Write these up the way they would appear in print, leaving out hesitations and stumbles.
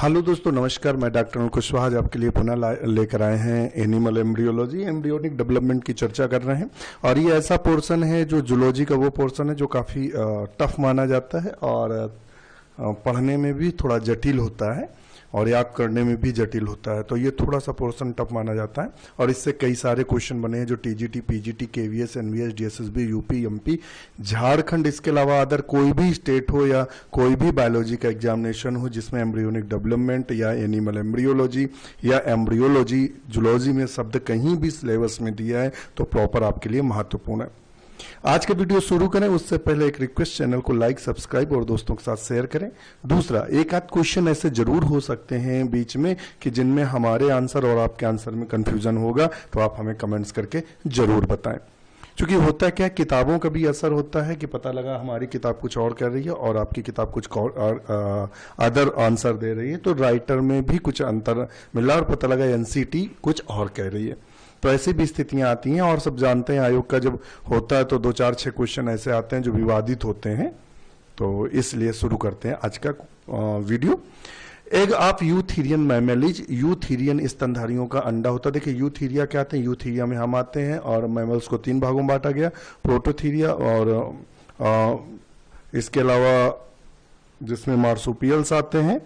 Hello दोस्तों, नमस्कार। मैं डॉक्टर अनिल कुशवाहा आज आपके लिए पुनः लेकर आए हैं एनिमल एम्ब्रियोलॉजी, एम्ब्रियोनिक डेवलपमेंट की चर्चा कर रहे हैं। और ये ऐसा पोर्शन है जो जूलॉजी का वो पोर्शन है जो काफ़ी टफ माना जाता है और पढ़ने में भी थोड़ा जटिल होता है और याद करने में भी जटिल होता है। तो ये थोड़ा सा पोर्शन टफ माना जाता है और इससे कई सारे क्वेश्चन बने हैं जो TGT, PGT, KVS, NVS, DSSB, UP, MP, Jharkhand, इसके अलावा अदर कोई भी स्टेट हो या कोई भी बायोलॉजी का एग्जामिनेशन हो जिसमें एम्ब्रियोनिक डेवलपमेंट या एनिमल एम्ब्रियोलॉजी या एम्ब्रियोलॉजी, जूलॉजी में शब्द कहीं भी सिलेबस में दिया है तो प्रॉपर आपके लिए महत्वपूर्ण है। आज का वीडियो शुरू करें उससे पहले एक रिक्वेस्ट, चैनल को लाइक, सब्सक्राइब और दोस्तों के साथ शेयर करें। दूसरा, एक आध क्वेश्चन ऐसे जरूर हो सकते हैं बीच में कि जिनमें हमारे आंसर और आपके आंसर में कंफ्यूजन होगा, तो आप हमें कमेंट्स करके जरूर बताएं। क्योंकि होता क्या, किताबों का भी असर होता है कि पता लगा हमारी किताब कुछ और कर रही है और आपकी किताब कुछ और अदर आंसर दे रही है, तो राइटर में भी कुछ अंतर मिला और पता लगा एनसीटी कुछ और कह रही है। तो ऐसी भी स्थितियां आती हैं और सब जानते हैं आयोग का जब होता है तो 2, 4, 6 क्वेश्चन ऐसे आते हैं जो विवादित होते हैं। तो इसलिए शुरू करते हैं आज का वीडियो। एक आप यूथीरियन मैमलीज, यूथीरियन स्तनधारियों का अंडा होता है। देखिए यूथीरिया क्या आते हैं, यूथीरिया में हम आते हैं और मैमल्स को 3 भागों में बांटा गया, प्रोटोथीरिया और इसके अलावा जिसमें मार्सुपियल्स आते हैं,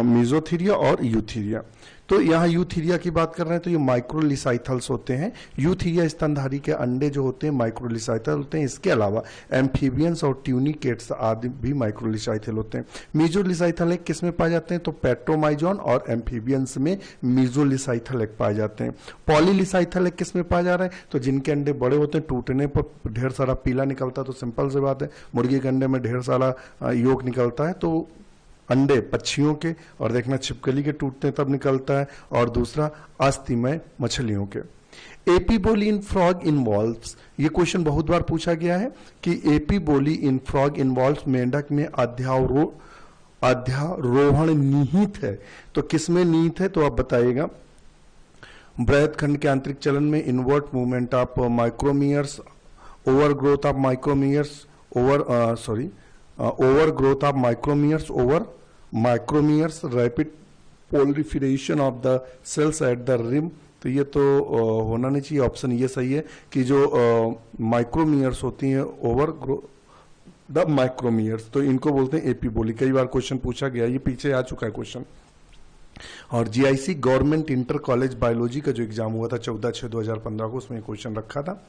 मीजोथीरिया और यूथीरिया। तो यहाँ यूथीरिया की बात कर रहे हैं तो ये माइक्रोलिसाइथल्स होते हैं। यूथीरिया स्तनधारी के अंडे जो होते हैं माइक्रोलिसाइथल होते हैं। इसके अलावा एम्फीबियंस और ट्यूनिकेट्स आदि भी माइक्रोलिसाइथल होते हैं। मीजोलिसाइथल एक किस में पाए जाते हैं तो पेट्रोमाइजोन और एम्फीबियंस में मीजोलिसाइथल एक पाए जाते हैं। पॉलीलिसाइथल एक किस में पाया जा रहा है तो जिनके अंडे बड़े होते हैं, टूटने पर ढेर सारा पीला निकलता है, तो सिंपल सी बात है मुर्गी के अंडे में ढेर सारा योग निकलता है, तो अंडे पक्षियों के, और देखना छिपकली के टूटते तब निकलता है, और दूसरा अस्थिमय मछलियों के। एपीबोली इन फ्रॉग इन्वॉल्व्स, ये क्वेश्चन बहुत बार पूछा गया है कि एपीबोली इन फ्रॉग इन्वॉल्व्स मेंढक में अध्यारोहण निहित है। तो किसमें निहित है तो आप बताइएगा। बृहद खंड के आंतरिक चलन में invert movement of micromeres, over growth of micromeres, over growth of micromeres over micromeres, rapid proliferation of the cells at the rim. तो ये तो होना नहीं चाहिए, ऑप्शन ये सही है कि जो माइक्रोमियर्स होती हैं ओवर ग्रो द माइक्रोमियर्स, तो इनको बोलते हैं एपीबोली। कई बार क्वेश्चन पूछा गया, ये पीछे आ चुका है क्वेश्चन। और GIC government inter college biology का जो एग्जाम हुआ था 14/6/2015 को, उसमें क्वेश्चन रखा था।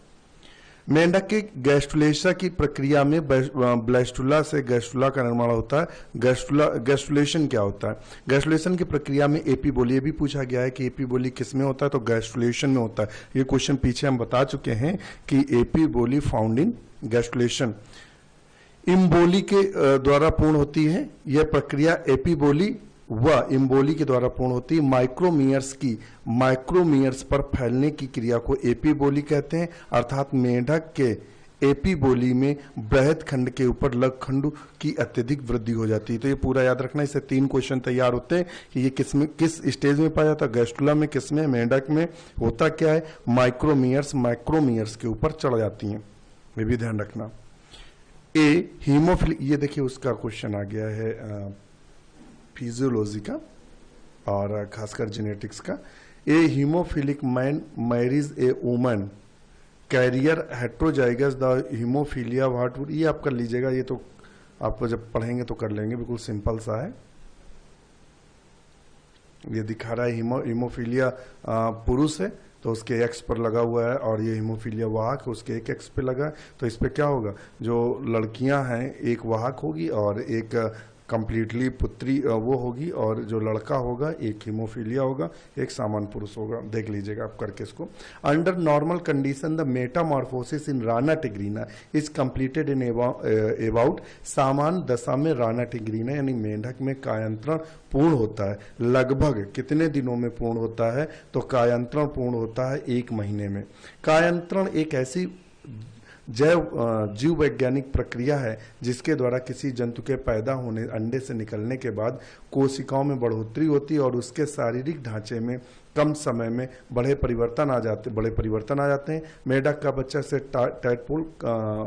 मेंढक के गैस्ट्रुलेशन की प्रक्रिया में ब्लैस्टुला से गैस्ट्रुला का निर्माण होता है। गैस्ट्रुलेशन क्या होता है? गैस्ट्रुलेशन की प्रक्रिया में एपीबोली, भी पूछा गया है कि एपीबोली किस में होता है तो गैस्ट्रुलेशन में होता है। ये क्वेश्चन पीछे हम बता चुके हैं कि एपीबोली फाउंड इन गैस्ट्रुलेशन। इम्बोली के द्वारा पूर्ण होती है यह प्रक्रिया, एपीबोली व इम्बोली के द्वारा पूर्ण होती है। माइक्रोमियर्स पर फैलने की क्रिया को एपीबोली कहते हैं, अर्थात मेंढक के एपीबोली में बृहद खंड के ऊपर लघु खंड की अत्यधिक वृद्धि हो जाती है। तो ये पूरा याद रखना, इससे 3 क्वेश्चन तैयार होते हैं कि ये किस स्टेज में पाया जाता है, गैस्ट्रुला में, किस में, मेंढक में। होता क्या है, माइक्रोमियर्स के ऊपर चढ़ जाती हैं, ये भी ध्यान रखना। हीमोफिलिक, ये देखिए उसका क्वेश्चन आ गया है फिजियोलॉजी का और खासकर जेनेटिक्स का। Haemophilic man marriage a woman carrier heterozygous the haemophilia what would, ये आप कर लीजिएगा, ये तो आपको जब पढ़ेंगे तो कर लेंगे, बिल्कुल सिंपल सा है। ये दिखा रहा है हीमोफीलिया पुरुष है तो उसके एक्स पर लगा हुआ है, और ये हीमोफीलिया वाहक है उसके एक एक्स पे लगा है। तो इस पे क्या होगा, जो लड़कियां हैं एक वाहक होगी और एक कंप्लीटली पुत्री वो होगी, और जो लड़का होगा एक हीमोफीलिया होगा, एक सामान्य पुरुष होगा। देख लीजिएगा आप करके इसको। Under normal condition the Metamorphosis in Rana tigrina is completed in about, सामान्य दशा में राना टिग्रीना यानी मेंढक में कायांतरण पूर्ण होता है लगभग कितने दिनों में पूर्ण होता है तो कायांतरण पूर्ण होता है 1 महीने में। कायांतरण एक ऐसी जीव वैज्ञानिक प्रक्रिया है जिसके द्वारा किसी जंतु के पैदा होने, अंडे से निकलने के बाद कोशिकाओं में बढ़ोतरी होती है और उसके शारीरिक ढांचे में कम समय में बड़े परिवर्तन आ जाते हैं। मेढक का बच्चा से टैडपोल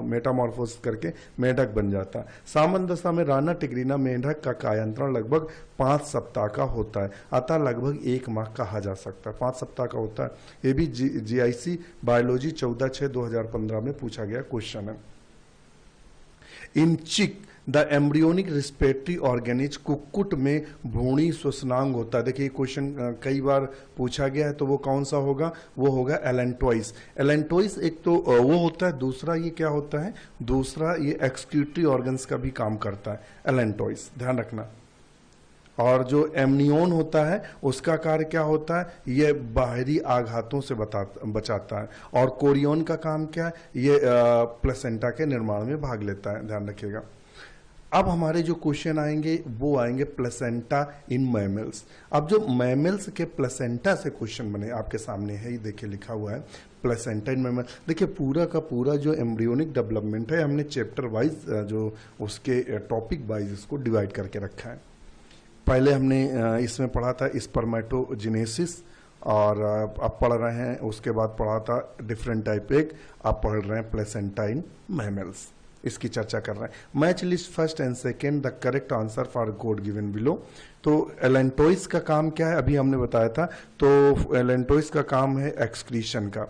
मेटामॉर्फोसिस करके मेढक बन जाता है। सामान्य दशा में राना टिग्रीना मेढक का कायांतरण लगभग 5 सप्ताह का होता है, अतः लगभग 1 माह कहा जा सकता है। 5 सप्ताह का होता है। ये भी GIC बायोलॉजी 14/6/2015 में पूछा गया क्वेश्चन है। इन चिक द एम्ब्रियोनिक रिस्पिरेटरी ऑर्गेनिज, कुक्कुट में भ्रूणी श्वसनांग होता है। देखिए क्वेश्चन कई बार पूछा गया है, तो वो कौन सा होगा? वो होगा एलेंटोइस। एलेंटोइस एक तो वो होता है, दूसरा ये क्या होता है? दूसरा ये एक्सक्रीटरी ऑर्गन्स का भी काम करता है एलेंटोइस, ध्यान रखना। और जो एमनियोन होता है उसका कार्य क्या होता है? ये बाहरी आघातों से बचाता है। और कोरियोन का काम क्या है? ये प्लेसेंटा के निर्माण में भाग लेता है, ध्यान रखिएगा। अब हमारे जो क्वेश्चन आएंगे वो आएंगे प्लेसेंटा इन मैमल्स। अब जो मैमल्स के प्लेसेंटा से क्वेश्चन बने आपके सामने है, ये देखिए लिखा हुआ है प्लेसेंटा इन मैमल। देखिए पूरा का पूरा जो एम्ब्रियोनिक डेवलपमेंट है हमने चैप्टर वाइज जो उसके टॉपिक वाइज इसको डिवाइड करके रखा है। पहले हमने इसमें पढ़ा था स्पर्मेटोजेनेसिस, और अब पढ़ रहे हैं, उसके बाद पढ़ा था डिफरेंट टाइप एक, आप पढ़ रहे हैं प्लेसेंटा इन मैमल्स, इसकी चर्चा कर रहे हैं। Match list first and second the correct answer for code given below. तो एलेंटोइस का काम क्या है? अभी हमने बताया था। तो एलेंटोइस का काम है एक्सक्रीशन का,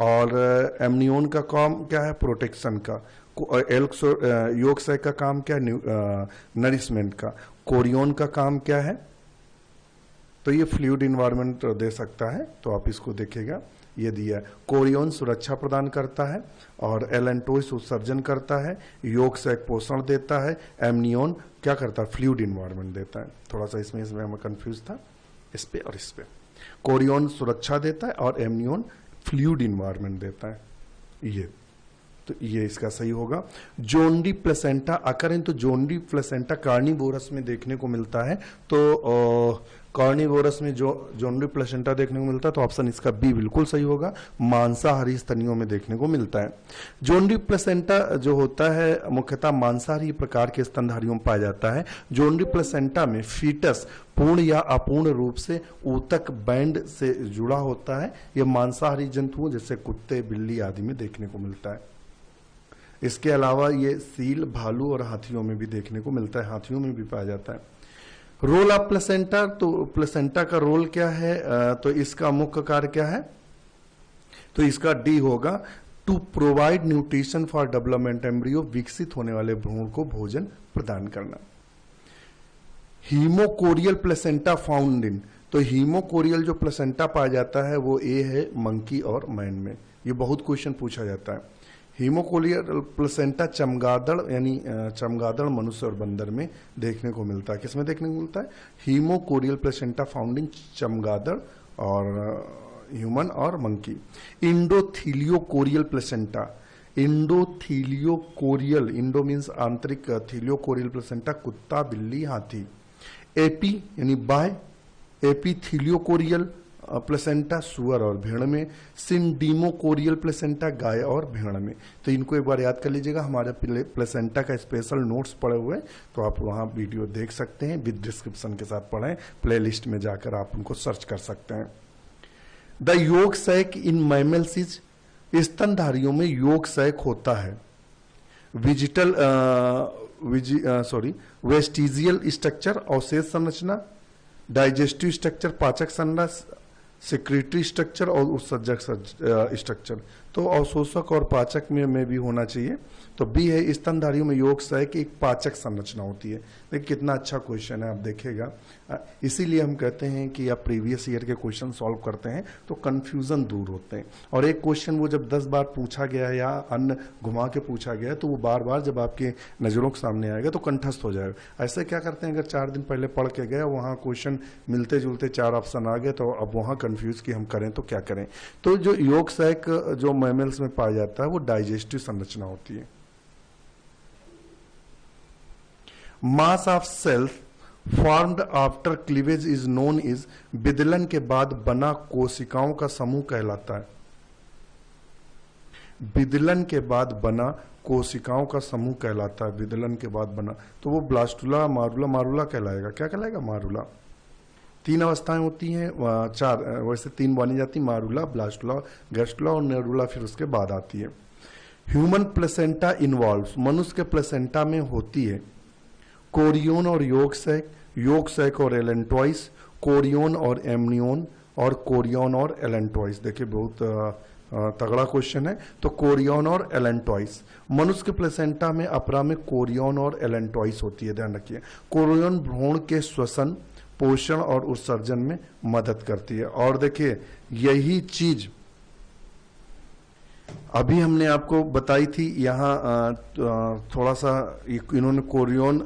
और एमनियोन का काम क्या है? प्रोटेक्शन का। योगसाइक का काम क्या है? नरिशमेंट का। कोरियोन का काम क्या है? तो ये फ्लूइड इन्वायरमेंट दे सकता है, तो आप इसको देखेगा, ये दिया है। कोरियोन सुरक्षा प्रदान करता है, और एलेंटोइस उत्सर्जन करता है। योगसाइक पोषण देता है। एमनियोन क्या करता है? फ्लूइड इन्वायरमेंट देता है। थोड़ा सा इसमें मैं कंफ्यूज था इस पे और इस पे। कोरियोन सुरक्षा देता है और एमनियोन फ्लूइड इन्वायरमेंट देता है। ये तो ये इसका सही होगा। जोनडी प्लेसेंटा अकरें, तो जोनडी प्लेसेंटा कार्निवोरस में देखने को मिलता है। तो कार्निवोरस में जो जोनडी प्लेसेंटा देखने को मिलता है, तो ऑप्शन इसका बी बिल्कुल सही होगा। मांसाहारी स्तनियों में देखने को मिलता है। जोनडी प्लेसेंटा जो होता है मुख्यतः मांसाहारी प्रकार के स्तनधारियों में पाया जाता है। जोनडी प्लेसेंटा में फीटस पूर्ण या अपूर्ण रूप से ऊतक बैंड से जुड़ा होता है। यह मांसाहारी जंतुओं जैसे कुत्ते, बिल्ली आदि में देखने को मिलता है। इसके अलावा ये सील, भालू और हाथियों में भी देखने को मिलता है, हाथियों में भी पाया जाता है। रोल ऑफ प्लेसेंटा, तो प्लेसेंटा का रोल क्या है? तो इसका मुख्य कार्य क्या है? तो इसका डी होगा, to provide nutrition for development embryo, विकसित होने वाले भ्रूण को भोजन प्रदान करना। हीमोकोरियल प्लेसेंटा फाउंड इन, तो हीमोकोरियल जो प्लेसेंटा पाया जाता है वो ए है मंकी और मैन में। ये बहुत क्वेश्चन पूछा जाता है। हीमोकोरियल प्लेसेंटा चमगादड़, यानी चमगादड़, मनुष्य और बंदर में देखने को मिलता है। किसमें देखने को मिलता है? हीमोकोरियल प्लेसेंटा फाउंड इन चमगादड़ और ह्यूमन और मंकी। इंडोथीलियोकोरियल प्लेसेंटा, इंडोथीलियोकोरियल, इंडो मीन्स आंतरिक, थीलियोकोरियल प्लेसेंटा कुत्ता, बिल्ली, हाथी। एपी यानी बाय, एपीथीलियोकोरियल प्लेसेंटा सुअर और भेड़ में। सिंडीमोकोरियल प्लेसेंटा गाय और भेड़ में। तो इनको एक बार याद कर लीजिएगा। हमारे प्लेसेंटा का स्पेशल नोट्स पड़े हुए, तो आप वहां वीडियो देख सकते हैं, विद डिस्क्रिप्शन के साथ पढ़ें। प्लेलिस्ट में जाकर आप उनको सर्च कर सकते हैं। The yolk sac in mammals is, स्तनधारियों में योग सैक होता है। वेस्टिजियल स्ट्रक्चर, अवशेष संरचना। डाइजेस्टिव स्ट्रक्चर, पाचक संरचना। सेक्रेटरी स्ट्रक्चर और उत्सर्जक स्ट्रक्चर। तो अवशोषक और पाचक में भी होना चाहिए। तो बी है, स्तनधारियों में योग सैक एक पाचक संरचना होती है। देखिए कितना अच्छा क्वेश्चन है, आप देखिएगा। इसीलिए हम कहते हैं कि आप प्रीवियस ईयर के क्वेश्चन सॉल्व करते हैं तो कंफ्यूजन दूर होते हैं। और एक क्वेश्चन वो जब 10 बार पूछा गया है या अन्य घुमा के पूछा गया है, तो वो बार बार जब आपके नजरों के सामने आएगा तो कंठस्थ हो जाएगा। ऐसे क्या करते हैं, अगर 4 दिन पहले पढ़ के गए, वहाँ क्वेश्चन मिलते जुलते 4 ऑप्शन आ गए, तो अब वहाँ कंफ्यूज कि हम करें तो क्या करें। तो जो योग सैक जो मैमल्स में पाया जाता है वो डाइजेस्टिव संरचना होती है। Mass of cells formed after cleavage is known is, विदलन के बाद बना कोशिकाओं का समूह कहलाता है। विदलन के बाद बना कोशिकाओं का समूह कहलाता है। विदलन के बाद बना, तो वो ब्लास्टुला, मारुला, मारुला कहलाएगा। क्या कहलाएगा? मारुला। 3 अवस्थाएं होती हैं, 4 वैसे 3 मानी जाती, मारूला, ब्लास्टुला, गैस्टुला और नेरुला फिर उसके बाद आती है। ह्यूमन प्लेसेंटा इन्वॉल्व्स, मनुष्य के प्लेसेंटा में होती है कोरियोन और योग सैक और एलेंटॉइस, कोरियोन और एमनियोन, और कोरियोन और एलेंटॉइस। देखिए बहुत तगड़ा क्वेश्चन है। तो कोरियोन और एलेंटॉइस, मनुष्य के प्लेसेंटा में अपरा में कोरियोन और एलेंटॉइस होती है, ध्यान रखिए। कोरियोन भ्रूण के श्वसन, पोषण और उत्सर्जन में मदद करती है। और देखिए यही चीज अभी हमने आपको बताई थी, यहाँ थोड़ा सा इन्होंने कोरियोन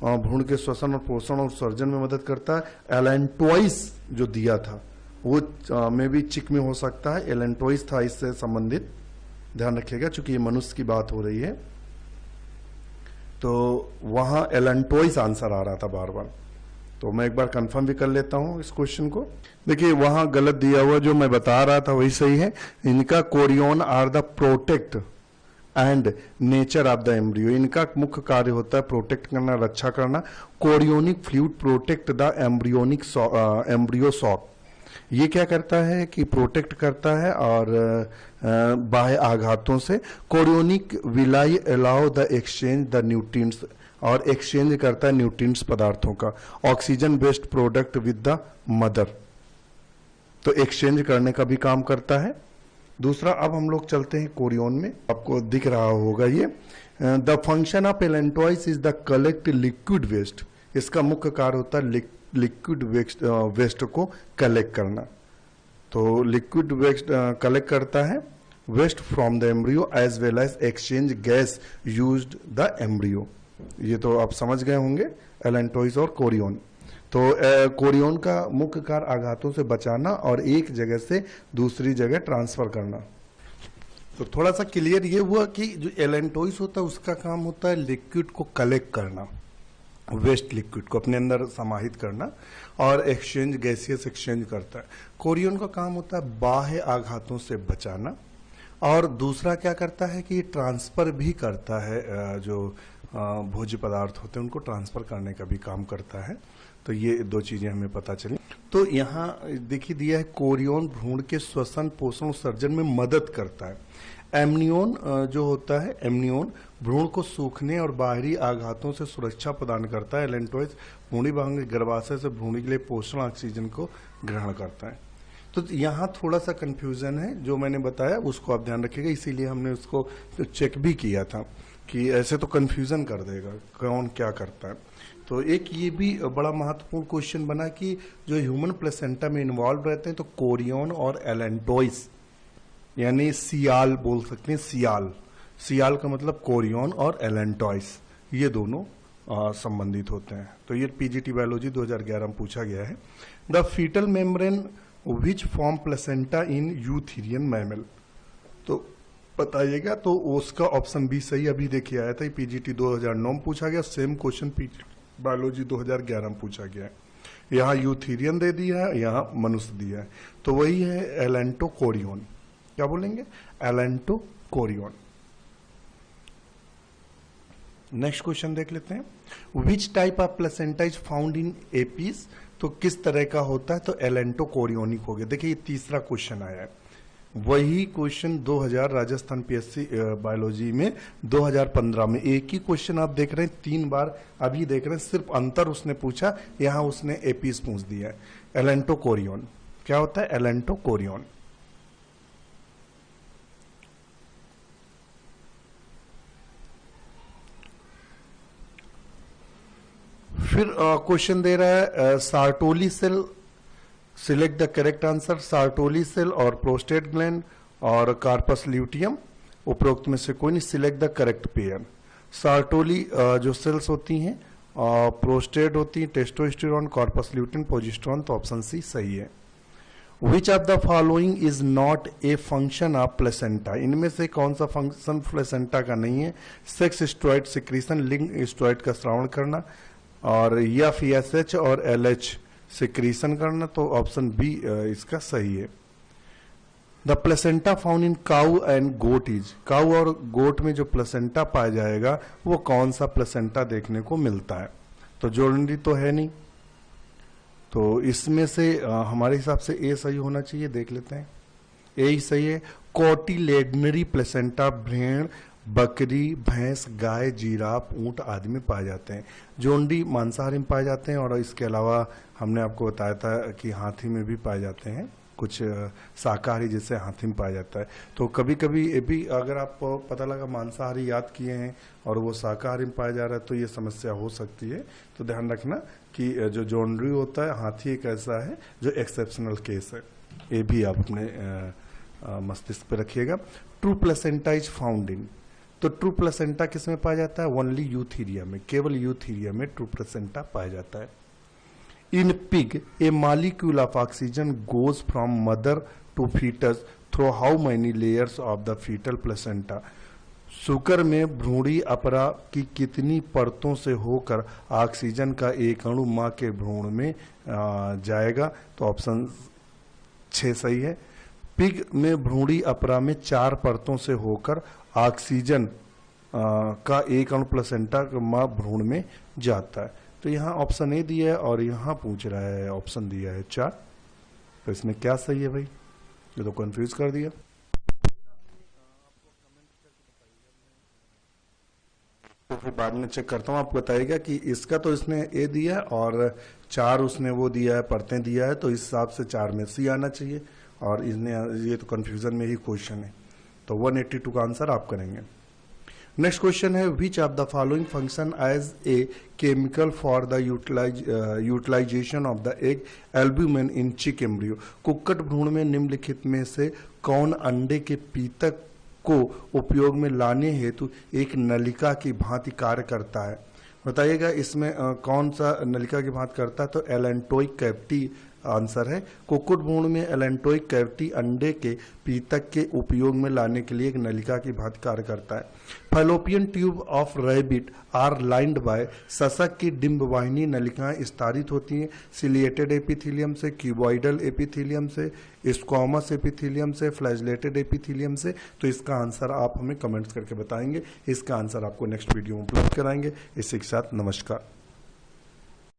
भ्रूण के श्वसन और पोषण और उत्सर्जन में मदद करता है। एलेंटॉइस जो दिया था वो में भी चिक में हो सकता है, एलेंटॉइस था इससे संबंधित, ध्यान रखिएगा चूंकि ये मनुष्य की बात हो रही है। तो वहां एलेंटॉइस आंसर आ रहा था बार बार, तो मैं एक बार कंफर्म भी कर लेता हूं इस क्वेश्चन को। देखिए वहां गलत दिया हुआ, जो मैं बता रहा था वही सही है। इनका chorion are the protect and nature of the embryo, इनका मुख्य कार्य होता है प्रोटेक्ट करना, रक्षा करना। Chorionic fluid protect the embryonic embryo sac, ये क्या करता है कि प्रोटेक्ट करता है और बाह्य आघातों से। Chorionic villi allow the exchange the nutrients, और एक्सचेंज करता है न्यूट्रिएंट्स पदार्थों का। Oxygen based product with the mother, तो एक्सचेंज करने का भी काम करता है। दूसरा, अब हम लोग चलते हैं कोरियोन में, आपको दिख रहा होगा ये। The function of allantois is the collect liquid waste, इसका मुख्य कार्य होता है लिक्विड वेस्ट को कलेक्ट करना। तो लिक्विड वेस्ट कलेक्ट करता है, waste from the embryo as well as exchange gas used the embryo. ये तो आप समझ गए होंगे एलेंटॉइस और कोरियोन। तो कोरियोन का मुख्य कार्य आघातों से बचाना और एक जगह से दूसरी जगह ट्रांसफर करना। तो थोड़ा सा क्लियर ये हुआ कि जो एलेंटॉइस होता है उसका काम होता है लिक्विड को कलेक्ट करना, वेस्ट लिक्विड को अपने अंदर समाहित करना, और एक्सचेंज गैसियस एक्सचेंज करता है। कोरियोन का काम होता है बाह्य आघातों से बचाना, और दूसरा क्या करता है कि ट्रांसफर भी करता है, जो भोज्य पदार्थ होते हैं उनको ट्रांसफर करने का भी काम करता है। तो ये 2 चीजें हमें पता चली। तो यहाँ देखिए दिया है कोरियोन भ्रूण के श्वसन, पोषण, उत्सर्जन में मदद करता है। एमनियोन जो होता है, एमनियोन भ्रूण को सूखने और बाहरी आघातों से सुरक्षा प्रदान करता है। एलेंटॉइस भ्रूणी भाग के गर्भाशय से भ्रूणी के लिए पोषण ऑक्सीजन को ग्रहण करता है। तो यहाँ थोड़ा सा कंफ्यूजन है, जो मैंने बताया उसको आप ध्यान रखिएगा, इसीलिए हमने उसको चेक भी किया था कि ऐसे तो कंफ्यूजन कर देगा कौन क्या करता है। तो एक ये भी बड़ा महत्वपूर्ण क्वेश्चन बना कि जो ह्यूमन प्लेसेंटा में इन्वॉल्व रहते हैं, तो कोरियोन और एलेंटॉइस, यानी सियाल बोल सकते हैं, सियाल का मतलब कोरियोन और एलेंटॉइस, ये दोनों संबंधित होते हैं। तो ये पीजीटी बायोलॉजी 2011 में पूछा गया है। The foetal membrane which form placenta in eutherian mammal, तो बताइएगा। तो उसका ऑप्शन बी सही अभी देखिए आया था, पीजीटी 2009 में पूछा गया, सेम क्वेश्चन पीजीटी बायोलॉजी 2011 में पूछा गया है। यहाँ यूथेरियन दे दिया है, यहाँ मनुष्य दिया है, तो वही है एलेंटोकोरियोन। क्या बोलेंगे? एलेंटोकोरियोन। नेक्स्ट क्वेश्चन देख लेते हैं। Which type of placenta is found in APs, तो किस तरह का होता है? तो एलेंटोकोरियोनिक हो गया। देखिए ये तीसरा क्वेश्चन आया है, वही क्वेश्चन 2000 राजस्थान पीएससी बायोलॉजी में 2015 में एक ही क्वेश्चन आप देख रहे हैं, 3 बार अभी देख रहे हैं, सिर्फ अंतर उसने पूछा, यहां उसने एपीज पूछ दिया है। एलेंटोकोरियोन क्या होता है? एलेंटोकोरियोन। फिर क्वेश्चन दे रहा है Sertoli cell, select the correct answer. Sertoli cell और प्रोस्टेट ग्लैंड और कार्पस ल्यूटियम, उपरोक्त में से कोई नहीं, select the correct pair. Sertoli जो सेल्स होती हैं, प्रोस्टेट होती है, टेस्टोस्टेरोन, कार्पस ल्यूटियम, प्रोजेस्टेरोन, तो ऑप्शन सी सही है। Which of the following is not a function of placenta, इनमें से कौन सा फंक्शन प्लेसेंटा का नहीं है? सेक्स स्टेरॉइड सिक्रीशन, लिंग स्टेरॉइड का स्रावण करना, और या FSH और LH सिक्रीशन करना, तो ऑप्शन बी इसका सही है। The placenta found in cow and goat is, cow और गोट में जो प्लेसेंटा पाया जाएगा वो कौन सा प्लेसेंटा देखने को मिलता है? तो जोड़नी तो है नहीं, तो इसमें से हमारे हिसाब से ए सही होना चाहिए, देख लेते हैं। ए ही सही है। कोटिलेडनरी प्लेसेंटा भेड़, बकरी, भैंस, गाय, जिराफ, ऊंट आदि में पाए जाते हैं। जोंडी मांसाहारी में पाए जाते हैं, और इसके अलावा हमने आपको बताया था कि हाथी में भी पाए जाते हैं, कुछ शाकाहारी जैसे हाथी में पाया जाता है। तो कभी कभी ये भी अगर आपको पता लगा मांसाहारी याद किए हैं और वो शाकाहारी में पाया जा रहा है तो ये समस्या हो सकती है। तो ध्यान रखना कि जो जोंडी होता है, हाथी एक ऐसा है जो एक्सेप्शनल केस है, ये भी आप अपने मस्तिष्क पे रखिएगा। True placenta is found in, तो ट्रू प्लेसेंटा किस में पाया जाता है? ओनली यूथीरिया में, केवल यूथीरिया में ट्रू प्लेसेंटा पाया जाता है। In pig a molecule of oxygen goes from mother to foetus through how many layers of the foetal placenta, शुकर में भ्रूणी अपरा की कितनी परतों से होकर ऑक्सीजन का एक अणु मां के भ्रूण में जाएगा? तो ऑप्शन 6 सही है। पिग में भ्रूणी अपरा में 4 परतों से होकर ऑक्सीजन का एक अणु प्लेसेंटा मां भ्रूण में जाता है। तो यहाँ ऑप्शन ए दिया है और यहाँ पूछ रहा है ऑप्शन दिया है 4। तो इसमें क्या सही है भाई? ये तो कंफ्यूज कर दिया। तो फिर बाद में चेक करता हूँ, आपको बताइएगा कि इसका तो इसने ए दिया है और 4 उसने वो दिया है, परतें दिया है, तो इस हिसाब से 4 में सी आना चाहिए, और इसने ये तो कंफ्यूजन में ही क्वेश्चन है। तो 182 का आंसर आप करेंगे। नेक्स्ट क्वेश्चन है, which of the following function as a chemical for the utilisation of the egg albumin in chick embryo, कुक्कुट भ्रूण में निम्नलिखित में से कौन अंडे के पीतक को उपयोग में लाने हेतु एक नलिका की भांति कार्य करता है? बताइएगा इसमें कौन सा नलिका की भांति करता है? तो एलेंटोइक कैविटी आंसर है। कुक्कुट भ्रूण में एलेंटोइक कैविटी अंडे के पीतक के उपयोग में लाने के लिए एक नलिका की भांति कार्य करता है। Fallopian tube of rabbit are lined by, सशक की डिंबवाहिनी नलिकाएं स्तारित होती हैं सिलिएटेड एपिथेलियम से, क्यूबॉइडल एपिथेलियम से, स्क्वामस एपिथेलियम से, फ्लैजलेटेड एपिथेलियम से। तो इसका आंसर आप हमें कमेंट्स करके बताएंगे। इसका आंसर आपको नेक्स्ट वीडियो में उपलब्ध कराएंगे। इसी के साथ नमस्कार।